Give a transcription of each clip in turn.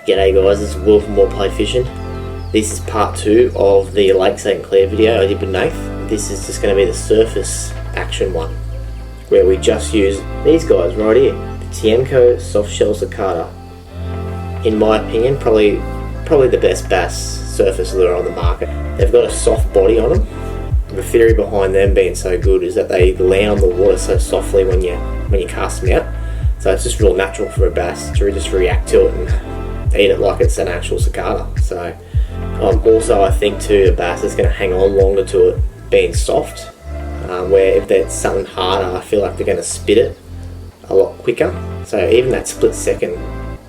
G'day guys, this is Will from More Play Fishing. This is part 2 of the Lake Saint Clair video I did with Nath. This is just going to be the surface action one, where we just use these guys right here, the Tiemco Soft Shell Cicada. In my opinion, probably the best bass surface lure on the market. They've got a soft body on them. The theory behind them being so good is that they land on the water so softly when you cast them out. So it's just real natural for a bass to just react to it and eat it like it's an actual cicada. So also I think too, the bass is going to hang on longer to it being soft, where if there's something harder, I feel like they're going to spit it a lot quicker. So even that split second,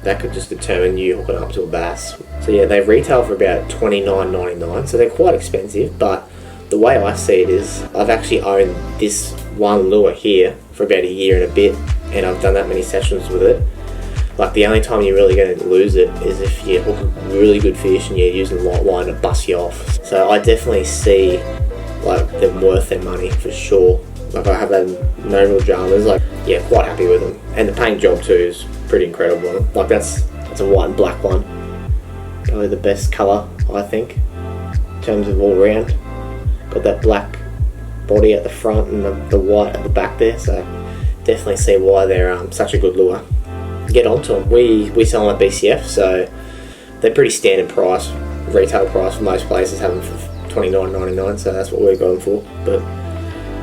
that could just determine you hooking up to a bass. So yeah, they retail for about $29.99, so they're quite expensive, but the way I see it is I've actually owned this one lure here for about a year and a bit, and I've done that many sessions with it. Like, the only time you're really going to lose it is if you hook a really good fish and you're using light line to bust you off. So I definitely see like them worth their money for sure. Like, I have had no real dramas. Like, yeah, quite happy with them, and the paint job too is pretty incredible. Like, that's a white and black one, probably the best colour I think in terms of all round. Got that black body at the front and the white at the back there, so definitely see why they're such a good lure. Get onto them. We sell them at BCF, so they're pretty standard price, retail price for most places, have them for $29.99, so that's what we're going for. But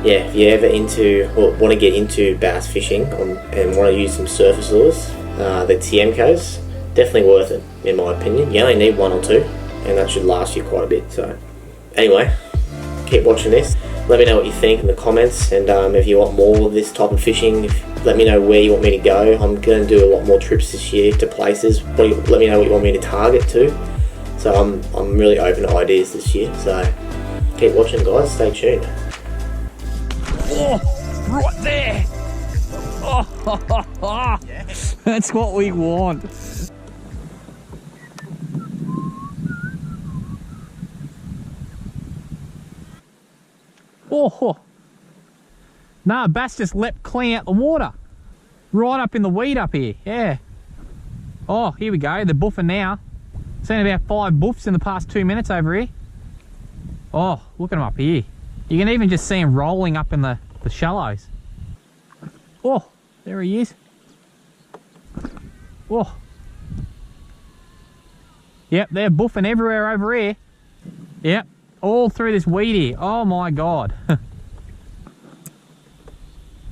yeah, if you're ever into or want to get into bass fishing and want to use some surface lures, the Tiemco's definitely worth it in my opinion. You only need one or two, and that should last you quite a bit. So anyway, keep watching this. Let me know what you think in the comments, and if you want more of this type of fishing, let me know where you want me to go. I'm going to do a lot more trips this year to places. Let me know what you want me to target to. So I'm really open to ideas this year. So keep watching, guys. Stay tuned. Oh, right there. Oh, yes. That's what we want. Oh, no, bass just leapt clean out the water. Right up in the weed up here, yeah. Oh, here we go, they're buffing now. Seen about 5 buffs in the past 2 minutes over here. Oh, look at them up here. You can even just see him rolling up in the shallows. Oh, there he is. Oh. Yep, they're buffing everywhere over here. Yep, all through this weed here. Oh my God.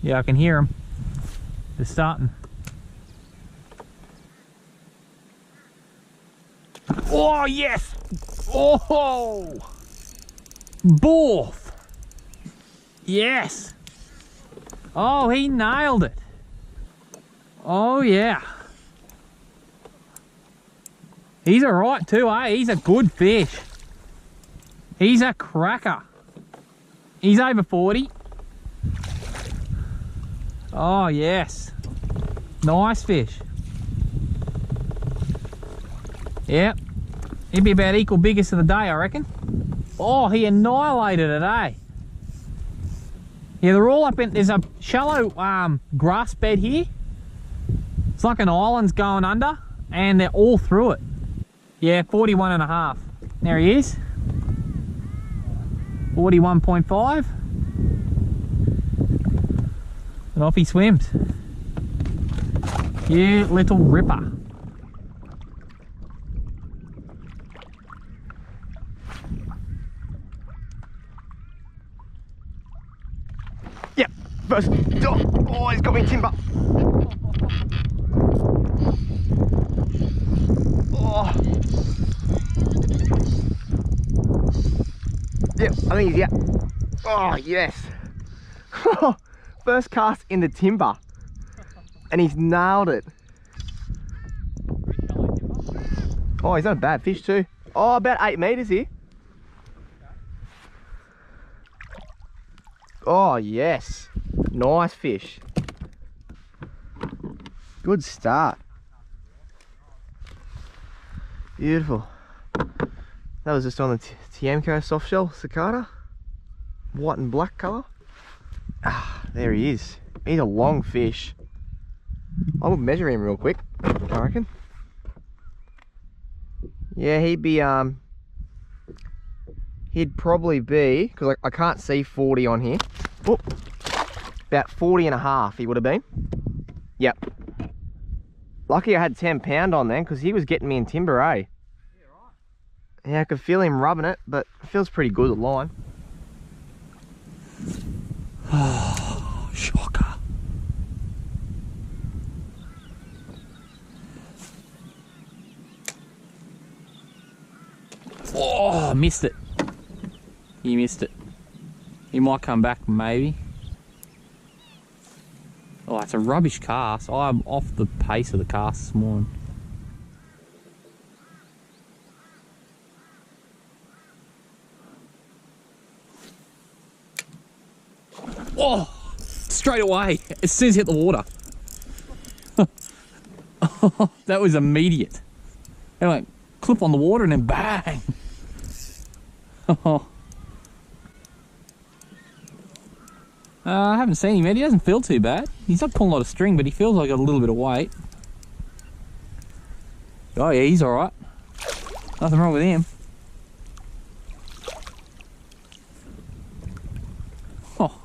Yeah, I can hear them. They're starting. Oh, yes. Oh, buff. Yes. Oh, he nailed it. Oh, yeah. He's all right too, eh? He's a good fish. He's a cracker. He's over 40. Oh, yes. Nice fish. Yep. He'd be about equal biggest of the day, I reckon. Oh, he annihilated it, eh? Yeah, they're all up in... There's a shallow grass bed here. It's like an island's going under, and they're all through it. Yeah, 41.5. There he is. 41.5. And off he swims. You little ripper. Yep, first. Oh, he's got me timber. Oh. Yep, I think he's out. Oh, yes. First cast in the timber, and he's nailed it. Oh, he's not a bad fish too. Oh, about 8 meters here. Oh, yes. Nice fish. Good start. Beautiful. That was just on the Tiemco Soft Shell Cicada. White and black colour. Ah, there he is. He's a long fish. I will measure him real quick, I reckon. Yeah, he'd probably be, because I can't see 40 on here. Oh, about 40 and a half he would have been. Yep. Lucky I had 10 pound on then, because he was getting me in timber, eh? Yeah, right. Yeah, I could feel him rubbing it, but it feels pretty good, the line. Oh, shocker. Oh, missed it. You missed it. He might come back, maybe. Oh, it's a rubbish cast. I'm off the pace of the cast this morning. Oh, straight away, as soon as it hit the water. Oh, that was immediate. It went clip on the water and then bang. Oh. I haven't seen him yet. He doesn't feel too bad. He's not pulling a lot of string, but he feels like a little bit of weight. Oh yeah, he's alright. Nothing wrong with him. Oh.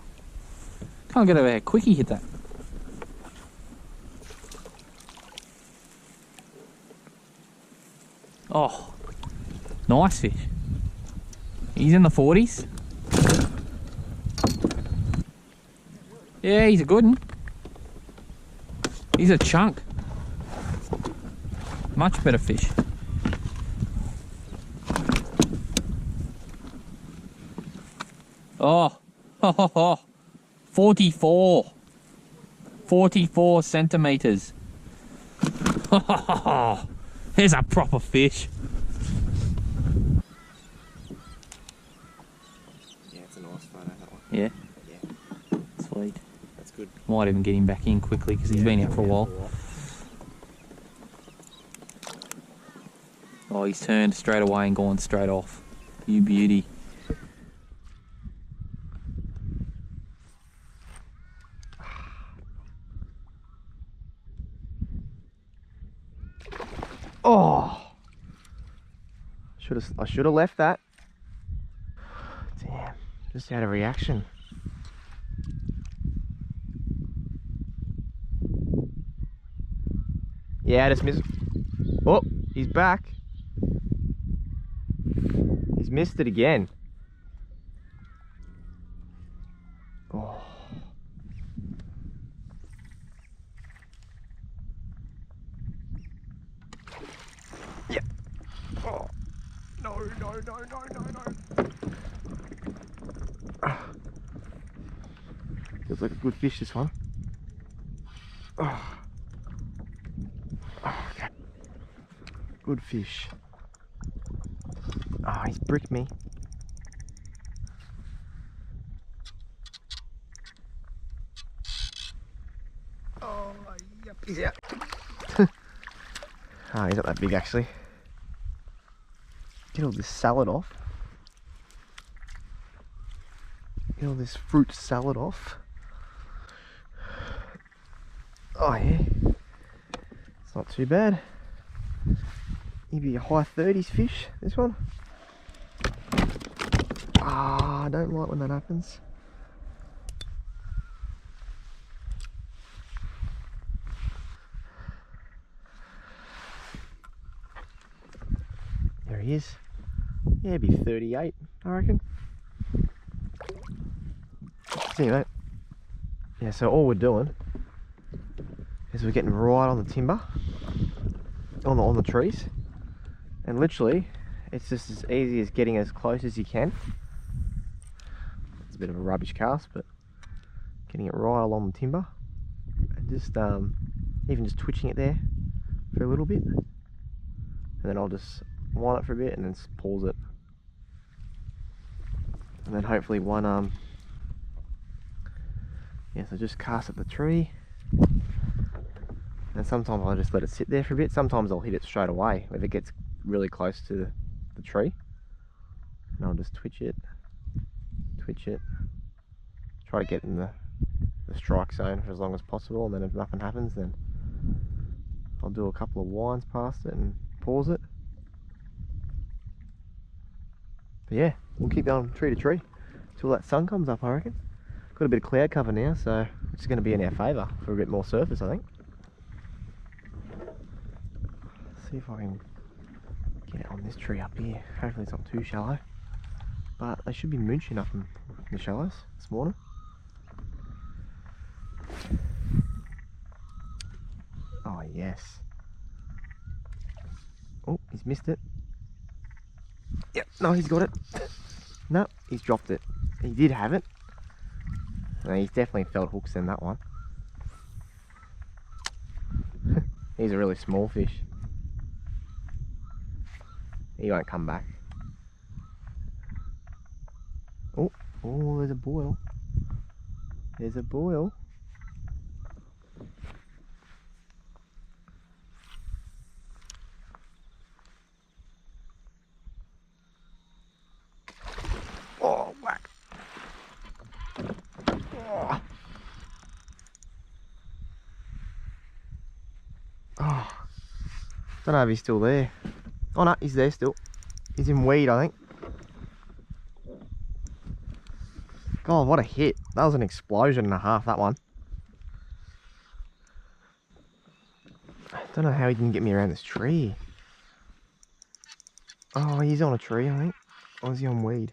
Can't get over how quick he hit that. Oh. Nice fish. He's in the 40s. Yeah, he's a good one. He's a chunk. Much better fish. Oh, 44. 44 centimeters. There's a proper fish. Yeah, it's a nice photo, that one. Yeah? Yeah. Sweet. That's good. Might even get him back in quickly because he's been out for a while. Oh, he's turned straight away and gone straight off. You beauty. Oh, I should have left that. Damn, just had a reaction. Yeah, I just missed. Oh, he's back. He's missed it again. Oh. Yeah. Oh. No. Feels like a good fish, this one. Oh. Okay. Good fish. Oh, he's bricked me. Oh, yep, he's out. Oh, he's not that big actually. Get all this salad off. Get all this fruit salad off. Oh yeah. It's not too bad. Maybe a high 30s fish, this one. Ah, I don't like when that happens. There he is. Yeah, it'd be 38, I reckon. See, mate. Yeah, so all we're doing is we're getting right on the timber, on the trees, and literally it's just as easy as getting as close as you can. It's a bit of a rubbish cast, but getting it right along the timber and just even just twitching it there for a little bit, and then I'll just line it for a bit and then pause it, and then hopefully one yeah, so just cast at the tree, and sometimes I'll just let it sit there for a bit. Sometimes I'll hit it straight away if it gets really close to the tree, and I'll just twitch it, try to get in the strike zone for as long as possible, and then if nothing happens, then I'll do a couple of winds past it and pause it, But yeah, we'll keep going tree to tree till that sun comes up, I reckon. Got a bit of cloud cover now, so it's going to be in our favour for a bit more surface, I think. See if I can get it on this tree up here. Hopefully it's not too shallow. But they should be mooching up in the shallows this morning. Oh yes. Oh, he's missed it. Yep, no, he's got it. No, he's dropped it. He did have it. No, he's definitely felt hooks in that one. He's a really small fish. He won't come back. Oh, oh, there's a boil. There's a boil. Oh, whack. Oh. Oh. Don't know if he's still there. Oh no, he's there still. He's in weed, I think. God, what a hit. That was an explosion and a half, that one. I don't know how he didn't get me around this tree. Oh, he's on a tree, I think. Or is he on weed?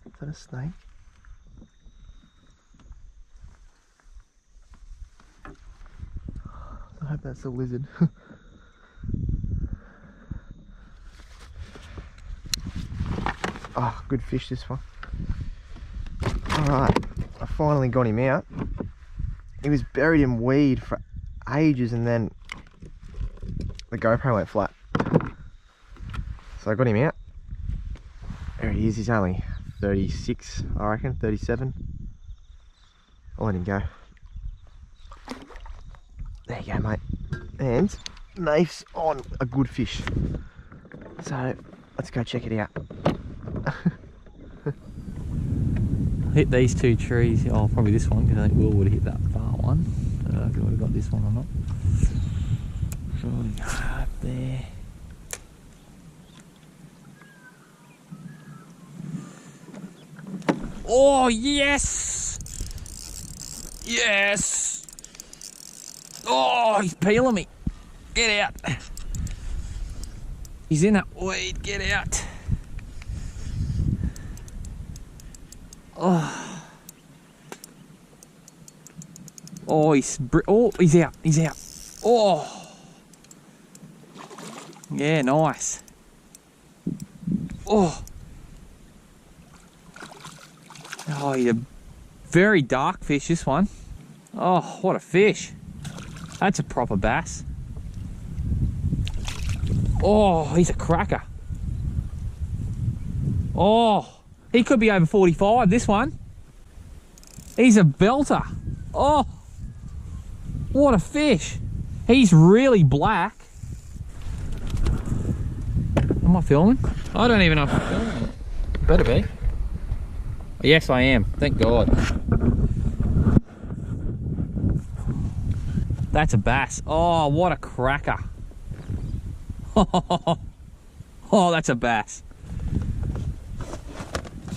Is that a snake? I hope that's a lizard. Oh, good fish this one. Alright, I finally got him out. He was buried in weed for ages and then the GoPro went flat. So I got him out. There he is, he's only 36, I reckon, 37. I'll let him go. There you go, mate. And Nath's on a good fish. So let's go check it out. Hit these two trees. Oh, probably this one, because I think Will would have hit that far one. I don't know if he would have got this one or not. Up there. Oh, yes! Yes! Oh, he's peeling me. Get out. He's in that weed. Get out. Oh. Oh, he's out. He's out. Oh. Yeah, nice. Oh. Oh, he's a very dark fish, this one. Oh, what a fish. That's a proper bass. Oh, he's a cracker. Oh, he could be over 45, this one. He's a belter. Oh, what a fish. He's really black. Am I filming? I don't even know if I'm filming it. Better be. Yes, I am. Thank God. That's a bass. Oh, what a cracker. Oh, that's a bass.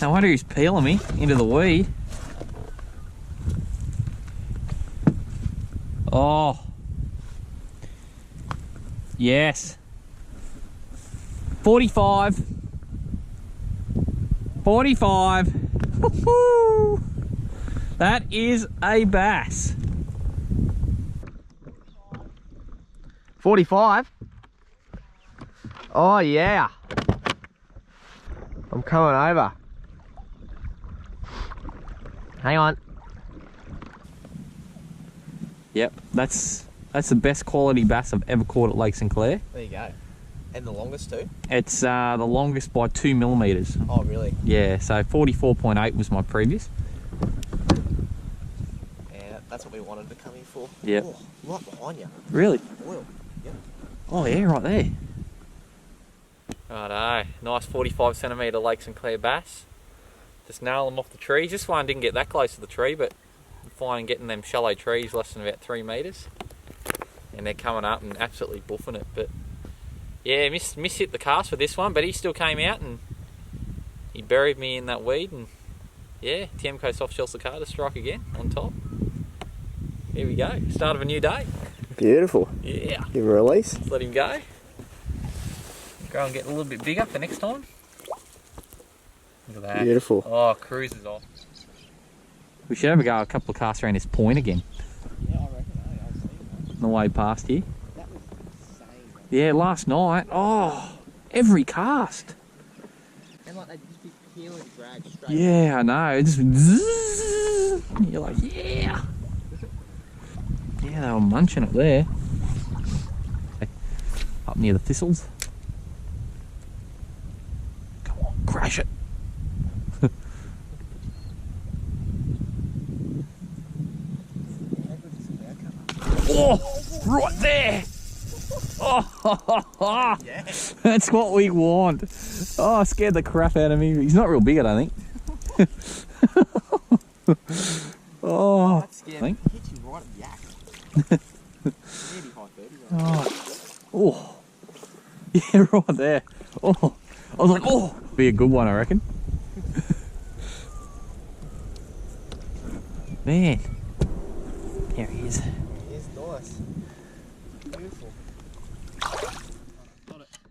No wonder he's peeling me into the weed. Oh. Yes. 45. 45. That is a bass. 45? Oh yeah. I'm coming over. Hang on. Yep, that's the best quality bass I've ever caught at Lake Sinclair. There you go. And the longest too? It's the longest by 2 millimeters. Oh really? Yeah, so 44.8 was my previous. Yeah, that's what we wanted to come in for. Yep. Oh, right behind you. Really? Oil. Yep. Oh yeah, right there. Righto, nice 45 centimetre Lake Sinclair bass. Just nail them off the trees. This one didn't get that close to the tree, but I'm finding getting them shallow trees less than about 3 metres. And they're coming up and absolutely buffing it. But yeah, miss hit the cast for this one, but he still came out and he buried me in that weed. And yeah, Tiemco Soft Shell Cicada strike again on top. Here we go, start of a new day. Beautiful. Yeah. Give him a release. Let's let him go. Go and get a little bit bigger for next time. Look at that. Beautiful. Oh, cruises off. We should have a go a couple of casts around this point again. Yeah, I reckon. I was On the way past here. That was insane. Yeah, last night. Oh, every cast. And like they'd just be peeling drag straight. Yeah, I know. It just zzz, you're like, yeah. Yeah, they were munching it there. Up near the thistles. Come on, crash it. Oh, right there. Oh, yes. That's what we want. Oh, I scared the crap out of me. He's not real big, I don't think. Oh, That's scary. I think. Hits you right at the yak. Maybe high 30s. Oh, yeah, right there. Oh, I was like, oh, be a good one, I reckon. Man, there he is. He is nice. Beautiful.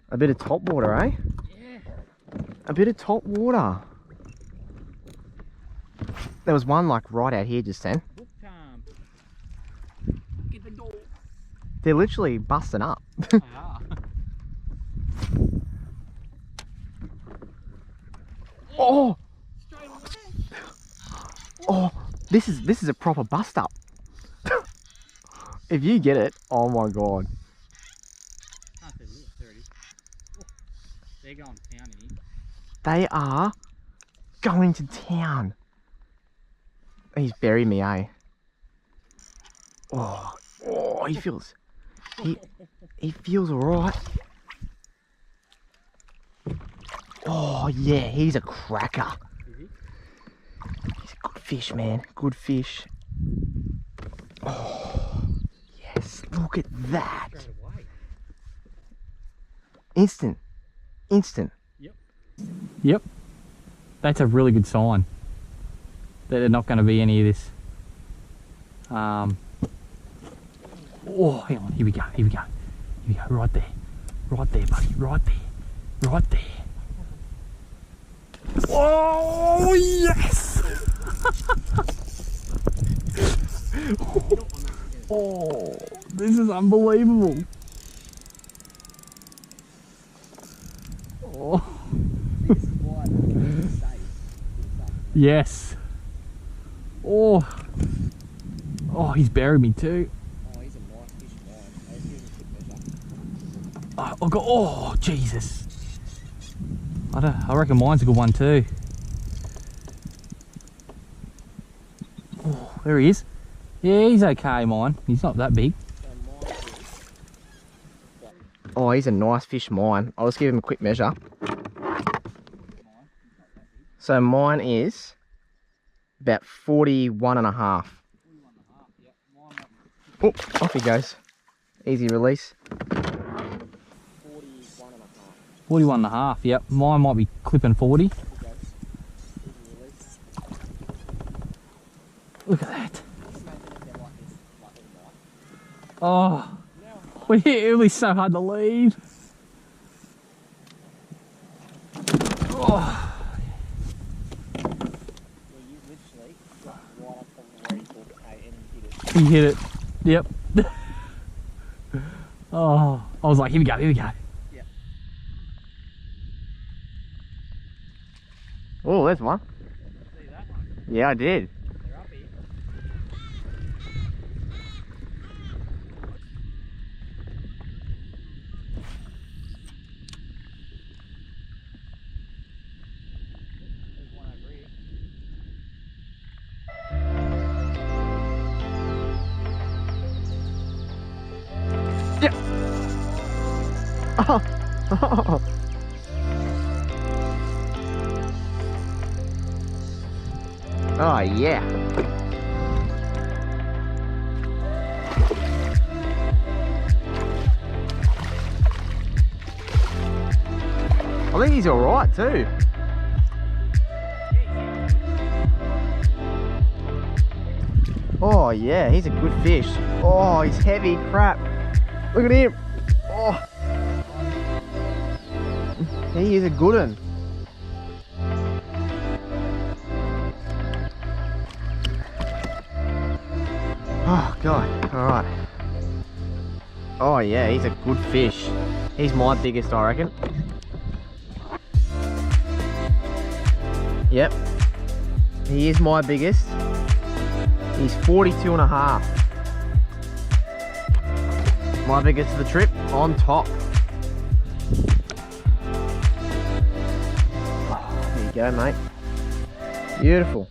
A bit of top water, eh? Yeah. A bit of top water. There was one like right out here just then. Book time. Get the door. They're literally busting up. They are. Oh! Straight away. Oh! This is a proper bust up. If you get it, oh my god. Can't see, look, there it is. Oh, they're going to town in here. They are going to town. He's buried me, eh? Oh, oh, he feels alright. Oh yeah, he's a cracker. Is he? He's a good fish, man. Good fish. Oh yes, look at that. Straight away. Instant. Yep. That's a really good sign that they're not going to be any of this. Oh, hang on. Here we go. Right there, buddy. Right there. Oh yes! Oh, this is unbelievable. Oh. Yes. Oh, he's buried me too. Oh, he's a nice fish, man. Oh, Jesus. I reckon mine's a good one too. Oh, there he is. Yeah, he's okay, mine. He's not that big. Oh, he's a nice fish, mine. I'll just give him a quick measure. So mine is about 41 and a half. Oh, off he goes. Easy release. 41 and a half, yep. Mine might be clipping 40. Look at that. Oh, it was so hard to leave. Oh. He hit it. Yep. Oh, I was like, here we go. Oh, there's one. See that one? Yeah, I did. They're up here. There's one over here. Yeah. Oh. Oh yeah. I think he's alright too. Oh yeah, he's a good fish. Oh, he's heavy crap. Look at him. Oh, he is a good one. Oh god, alright. Oh yeah, he's a good fish. He's my biggest, I reckon. Yep, he is my biggest. He's 42 and a half. My biggest of the trip, on top. Oh, there you go, mate. Beautiful.